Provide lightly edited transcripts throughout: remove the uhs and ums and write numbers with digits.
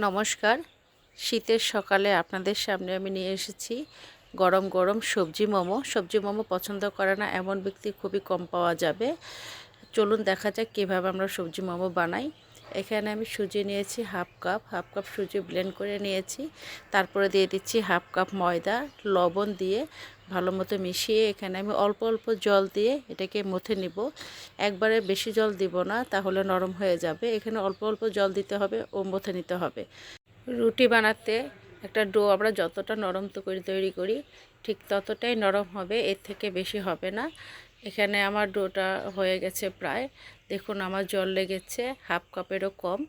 নমস্কার। শীতের সকালে আপনাদের সামনে আমি নিয়ে এসেছি গরম গরম সবজি মোমো। সবজি মোমো পছন্দ করে না এমন ব্যক্তি খুবই কম পাওয়া যাবে। চলুন দেখা যাক কীভাবে আমরা সবজি মোমো বানাই। এখানে আমি সুজি নিয়েছি হাফ কাপ সুজি ব্লেন্ড করে নিয়েছি। তারপরে দিয়ে দিচ্ছি হাফ কাপ ময়দা, লবণ দিয়ে ভালো মতো মিশিয়ে এখানে আমি অল্প অল্প জল দিয়ে এটাকে মথে নিব। একবারে বেশি জল দিব না, তাহলে নরম হয়ে যাবে। এখানে অল্প অল্প জল দিতে হবে ও মথে নিতে হবে। রুটি বানাতে একটা ডো আমরা যতটা নরম তো করে তৈরি করি ঠিক ততটাই নরম হবে, এর থেকে বেশি হবে না। এখানে আমার ডোটা হয়ে গেছে প্রায়, দেখুন আমার জল লেগেছে হাফ কাপেরও কম।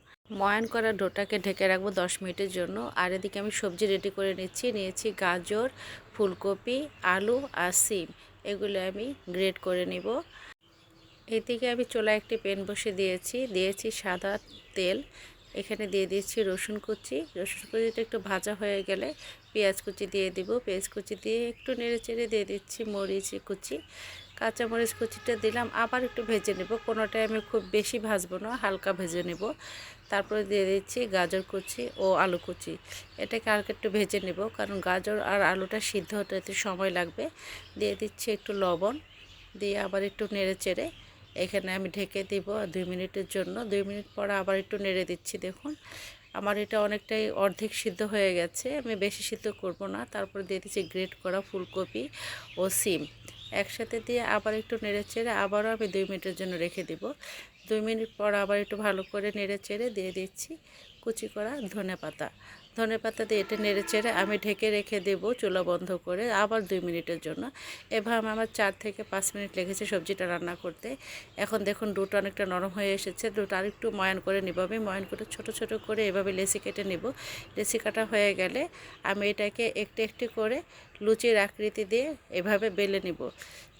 ময়ান করা ডোটাকে ঢেকে রাখবো 10 মিনিটের জন্য। আর এদিকে আমি সবজি রেডি করে নিয়েছি গাজর, ফুলকপি, আলু আর সিম, এগুলো আমি গ্রেট করে নিব। এদিকে আমি চুলায় একটি প্যান বসে দিয়েছি সাদা তেল। এখানে দিয়ে দিচ্ছি রসুন কুচিটা একটু ভাজা হয়ে গেলে পেঁয়াজ কুচি দিয়ে দিব। পেঁয়াজ কুচি দিয়ে একটু নেড়ে চেড়ে দিয়ে দিচ্ছি মরিচ কুচি, কাঁচামরিচ কুচিটা দিলাম। আবার একটু ভেজে নেব, কোনোটাই আমি খুব বেশি ভাজবো না, হালকা ভেজে নেব। তারপরে দিয়ে দিচ্ছি গাজর কুচি ও আলু কুচি। এটাকে হালকা একটু ভেজে নেব, কারণ গাজর আর আলুটা সিদ্ধ হতে একটু সময় লাগবে। দিয়ে দিচ্ছি একটু লবণ, দিয়ে আবার একটু নেড়ে চেড়ে এখানে আমি ঢেকে দিব 2 মিনিটের জন্য। 2 মিনিট পর আবার একটু নেড়ে দিচ্ছি। দেখুন আমার এটা অনেকটাই অর্ধেক সিদ্ধ হয়ে গেছে, আমি বেশি সিদ্ধ করব না। তারপর দিয়ে দিচ্ছি গ্রেট করা ফুলকপি ও সিম একসাথে দিয়ে আবার একটু নেড়ে চেড়ে আবারও আমি 2 মিনিটের জন্য রেখে দিব। 2 মিনিট পর আবার একটু ভালো করে নেড়ে চেড়ে দিয়ে দিচ্ছি কুচি করা ধনেপাতা দিয়ে এটা নেড়ে চেড়ে আমি ঢেকে রেখে দেব চুলা বন্ধ করে আবার 2 মিনিটের জন্য। এভাবে আমার 4 থেকে 5 মিনিট লেগেছে সবজিটা রান্না করতে। এখন দেখুন ডোটা অনেকটা নরম হয়ে এসেছে। ডোটা আরেকটু ময়ান করে নিব। আমি ময়ান করে ছোট ছোট করে এভাবে লেচি কেটে নেব। লেচি কাটা হয়ে গেলে আমি এটাকে একটু একটু করে লুচির আকৃতি দিয়ে এভাবে বেলে নিব।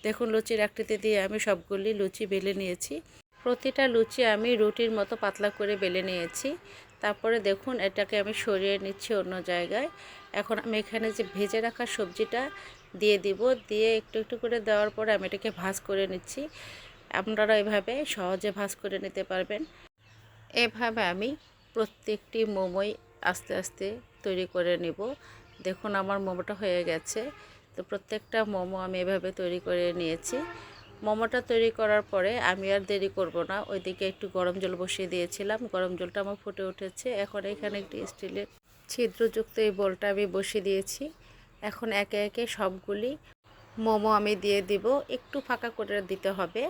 দেখুন লুচির আকৃতি দিয়ে আমি সবগুলি লুচি বেলে নিয়েছি। প্রতিটা লুচি আমি রুটির মতো পাতলা করে বেলে নিয়েছি। তারপরে দেখুন এটাকে আমি সরিয়ে নিচ্ছি অন্য জায়গায়। এখন আমি এখানে যে ভেজে রাখা সবজিটা দিয়ে দিব। দিয়ে একটু একটু করে দেওয়ার পরে আমি এটাকে ভাজ করে নিচ্ছি। আপনারা এভাবে সহজে ভাজ করে নিতে পারবেন। এভাবে আমি প্রত্যেকটি মোমোই আস্তে আস্তে তৈরি করে নেব। দেখুন আমার মোমোটা হয়ে গেছে। তো প্রত্যেকটা মোমো আমি এভাবে তৈরি করে নিয়েছি। মোমোটা তৈরি করার পরে আমি আর দেরি করব না, ওইদিকে একটু গরম জল বসিয়ে দিয়েছিলাম। গরম জলটা আমার ফুটে উঠেছে। এখন এখানে একটি স্টিলের ছিদ্রযুক্ত এই বোলটা আমি বসিয়ে দিয়েছি। এখন একে একে সবগুলি মোমো আমি দিয়ে দিব। একটু ফাঁকা করে দিতে হবে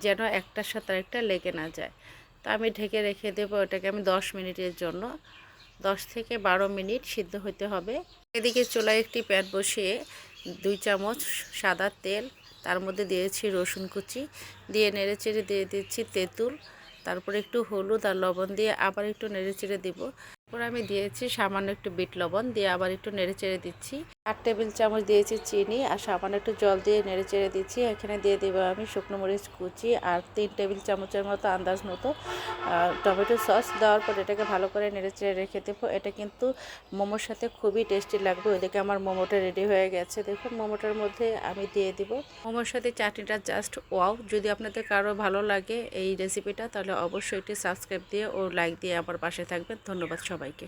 যেন একটার সাথে আরেকটা লেগে না যায়। তো আমি ঢেকে রেখে দেবো এটাকে আমি 10 মিনিটের জন্য। 10 থেকে 12 মিনিট সিদ্ধ হতে হবে। এদিকে চুলায় একটি প্যান বসিয়ে 2 চামচ সাদা তেল, তার মধ্যে দিয়েছি রসুন কুচি, দিয়ে নেড়ে চেড়ে দিয়ে দিচ্ছি তেঁতুল, তারপরে একটু হলুদ আর লবণ দিয়ে আবার একটু নেড়ে চেড়ে দিব। তারপর আমি দিয়েছি সামান্য একটু বিট লবণ, দিয়ে আবার একটু নেড়ে চেড়ে দিচ্ছি। 8 টেবিল চামচ দিয়েছি চিনি আর সামান্য একটু জল দিয়ে নেড়ে চেড়ে দিচ্ছি। এখানে দিয়ে দেবো আমি শুকনো মরিচ কুচি আর 3 টেবিল চামচের মতো আন্দাজ মতো টমেটো সস। দেওয়ার পর এটাকে ভালো করে নেড়ে চেড়ে রেখে দেবো। এটা কিন্তু মোমোর সাথে খুবই টেস্টি লাগবে। ওইদিকে আমার মোমোটা রেডি হয়ে গেছে। দেখুন মোমোটার মধ্যে আমি দিয়ে দিব মোমোর সাথে চাটনিটা জাস্ট ওয়াও। যদি আপনাদের কারো ভালো লাগে এই রেসিপিটা তাহলে অবশ্যই এটি সাবস্ক্রাইব দিয়ে ও লাইক দিয়ে আমার পাশে থাকবেন। ধন্যবাদ সবাইকে।